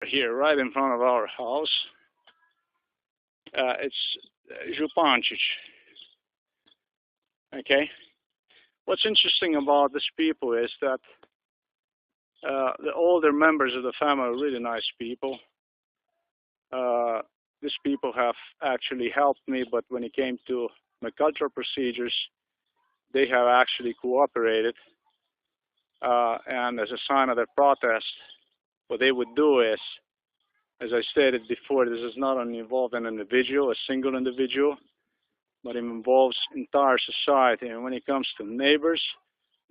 Here, right in front of our house. It's Zhupancic. Okay. What's interesting about these people is that the older members of the family are really nice people. Uh, these people have actually helped me, but when it came to my cultural procedures, they have actually cooperated. And as a sign of their protest, what they would do is, as I stated before, this is not only involve an individual, a single individual, but it involves entire society. And when it comes to neighbors,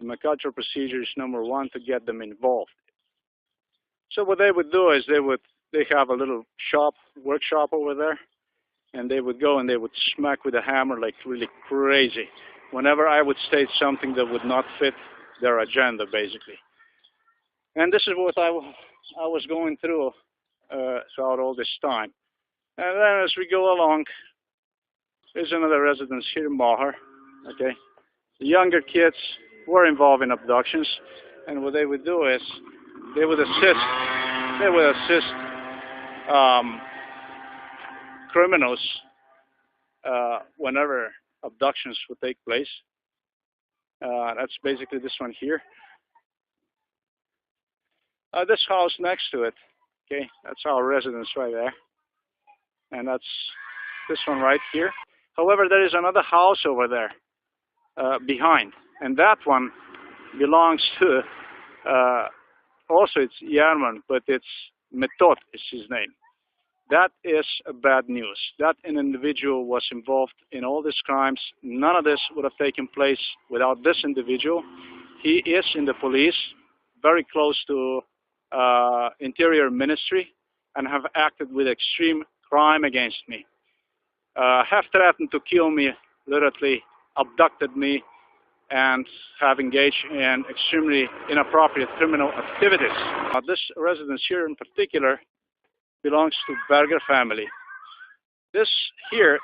my cultural procedure is number one to get them involved. So what they would do is they have a little workshop over there, and they would go and they would smack with a hammer like really crazy whenever I would state something that would not fit their agenda, basically. And this is what I was going through throughout all this time. And then as we go along, there's another residence here in Mahar. Okay, the younger kids were involved in abductions, and what they would do is they would assist criminals whenever abductions would take place. That's basically this one here. This house next to it, okay, that's our residence right there, and that's this one right here. However, there is another house over there behind, and that one belongs to also it's Yarman, but it's Metot is his name. That is bad news. That an individual was involved in all these crimes. None of this would have taken place without this individual. He is in the police, very close to Interior Ministry, and have acted with extreme crime against me. Have threatened to kill me, literally abducted me, and have engaged in extremely inappropriate criminal activities. This residence here in particular belongs to Berger family. This here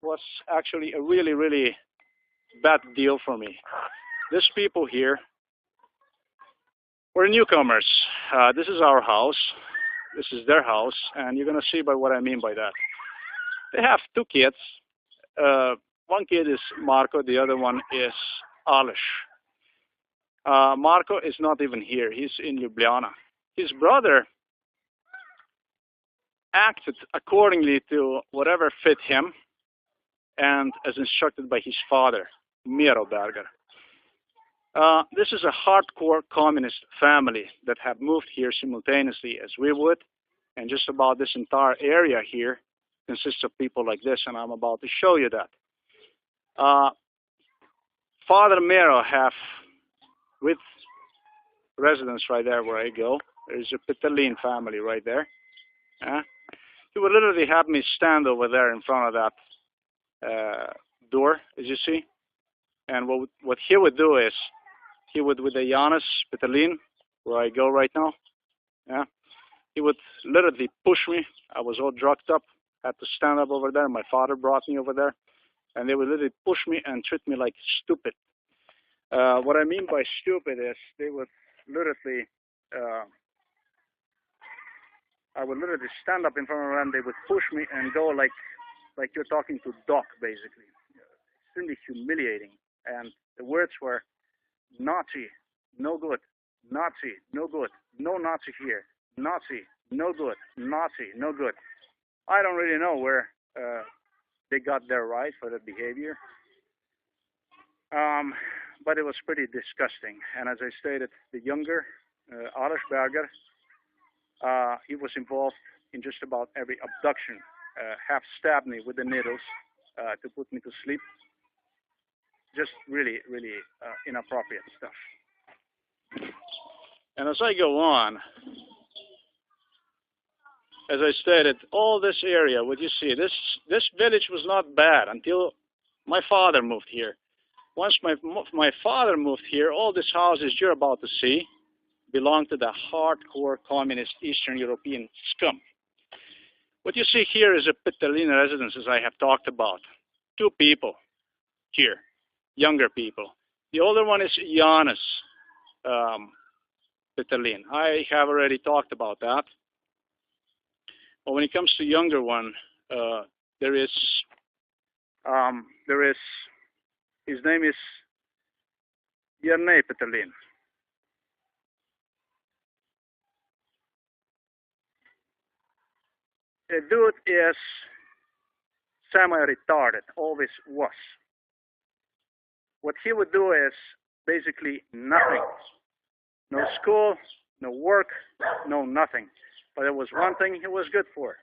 was actually a really, really bad deal for me. These people here were newcomers. This is our house. This is their house, and you're gonna see by what I mean by that. They have two kids. One kid is Marco, the other one is Alish. Marco is not even here. He's in Ljubljana. His brother acted accordingly to whatever fit him and as instructed by his father, Miro Berger. This is a hardcore communist family that have moved here simultaneously as we would, and just about this entire area here consists of people like this, and I'm about to show you that. Father Miro have, with residence right there where I go, there's a Petalin family right there. He would literally have me stand over there in front of that door, as you see. And what he would do is, he would, with the Janis Petalin, where I go right now, he would literally push me. I was all drugged up, had to stand up over there. My father brought me over there. And they would literally push me and treat me like stupid. What I mean by stupid is they would literally, I would literally stand up in front of them. They would push me and go like you're talking to Doc, basically. Extremely humiliating. And the words were Nazi, no good. Nazi, no good. No Nazi here. Nazi, no good. Nazi, no good. I don't really know where they got their right for that behavior. But it was pretty disgusting. And as I stated, the younger, Alish Berger, he was involved in just about every abduction, have stabbed me with the needles to put me to sleep. Just really, really inappropriate stuff. And as I go on, as I stated, all this area, what you see, this village was not bad until my father moved here. Once my father moved here, all these houses you're about to see belong to the hardcore communist Eastern European scum. What you see here is a Petalina residence, as I have talked about. Two people here, younger people. The older one is Janis Peterlin. I have already talked about that. But when it comes to younger one, there is his name is Jernei Peterlin. The dude is semi-retarded, always was. What he would do is basically nothing. No school, no work, no nothing. But there was one thing he was good for.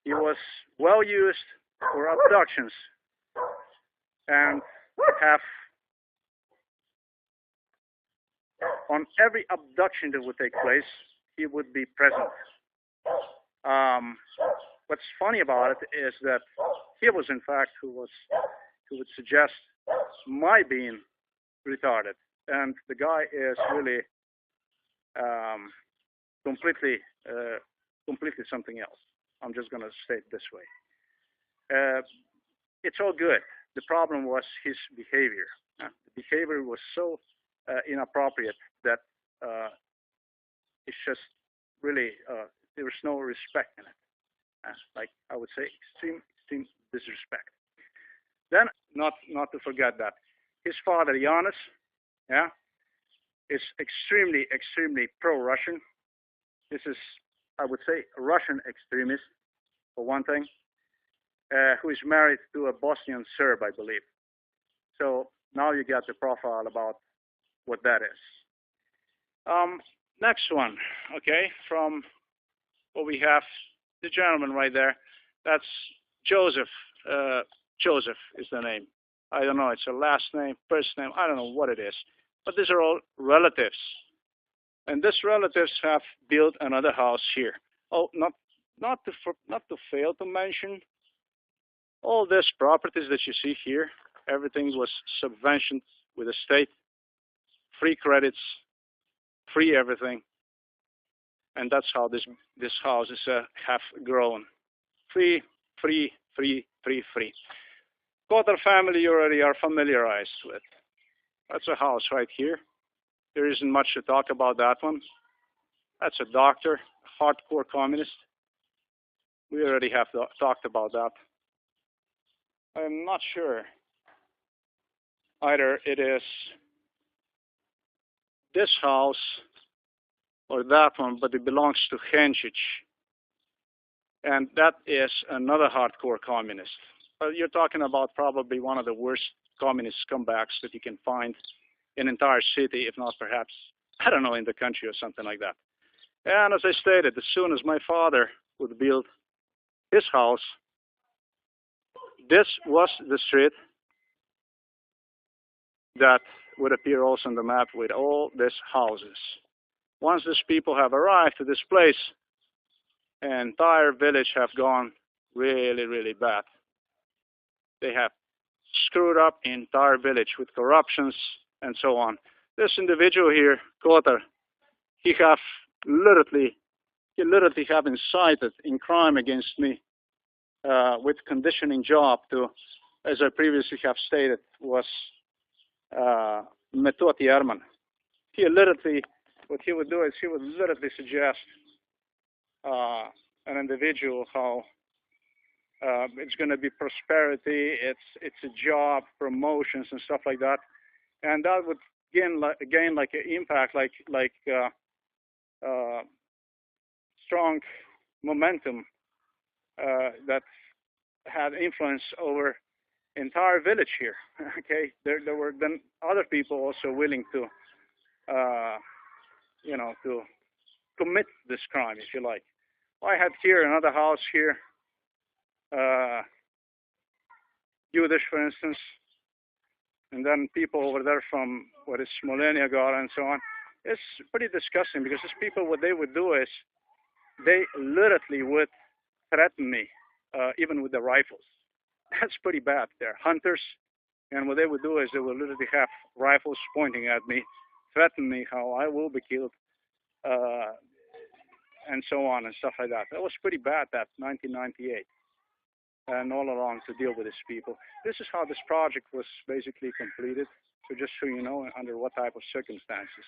He was well used for abductions. And have, on every abduction that would take place, he would be present. What's funny about it is that he was, in fact, who would suggest my being retarded, and the guy is really completely something else. I'm just going to say it this way. It's all good. The problem was his behavior. The behavior was so inappropriate that it's just really there was no respect in it. Like I would say, extreme disrespect. Then, not to forget that his father Yanis, is extremely pro-Russian. This is, I would say, a Russian extremist for one thing, who is married to a Bosnian Serb, I believe. So now you get the profile about what that is. Next one, okay, from what we have, the gentleman right there. That's Joseph. Joseph is the name. I don't know. It's a last name, first name. I don't know what it is. But these are all relatives. And these relatives have built another house here. Oh, not to fail to mention, all these properties that you see here, everything was subventioned with the state, free credits, free everything. And that's how this houses have grown. Free. Kotar family you already are familiarized with. That's a house right here. There isn't much to talk about that one. That's a doctor, a hardcore communist. We already have talked about that. I'm not sure either it is this house or that one, but it belongs to Henčić. And that is another hardcore communist. You're talking about probably one of the worst communist scumbags that you can find in an entire city, if not perhaps, I don't know, in the country or something like that. And as I stated, as soon as my father would build his house, this was the street that would appear also on the map with all these houses. Once these people have arrived to this place, an entire village have gone really bad. They have screwed up the entire village with corruptions and so on. This individual here, Kotar, he literally have incited in crime against me with conditioning job to, as I previously have stated, was Metot Yerman. He literally, what he would do is he would literally suggest an individual how it's going to be prosperity, it's a job, promotions and stuff like that, and that would gain like an impact, like strong momentum that had influence over entire village here. Okay, there were then other people also willing to, to commit this crime, if you like. I had here another house here, Yiddish, for instance, and then people over there from what is Smolenia Gora and so on. It's pretty disgusting because these people, what they would do is they literally would threaten me, even with the rifles. That's pretty bad. They're hunters, and what they would do is they would literally have rifles pointing at me, threaten me how I will be killed, and so on and stuff like that. That was pretty bad, that 1998. And all along to deal with these people. This is how this project was basically completed. So just so you know under what type of circumstances.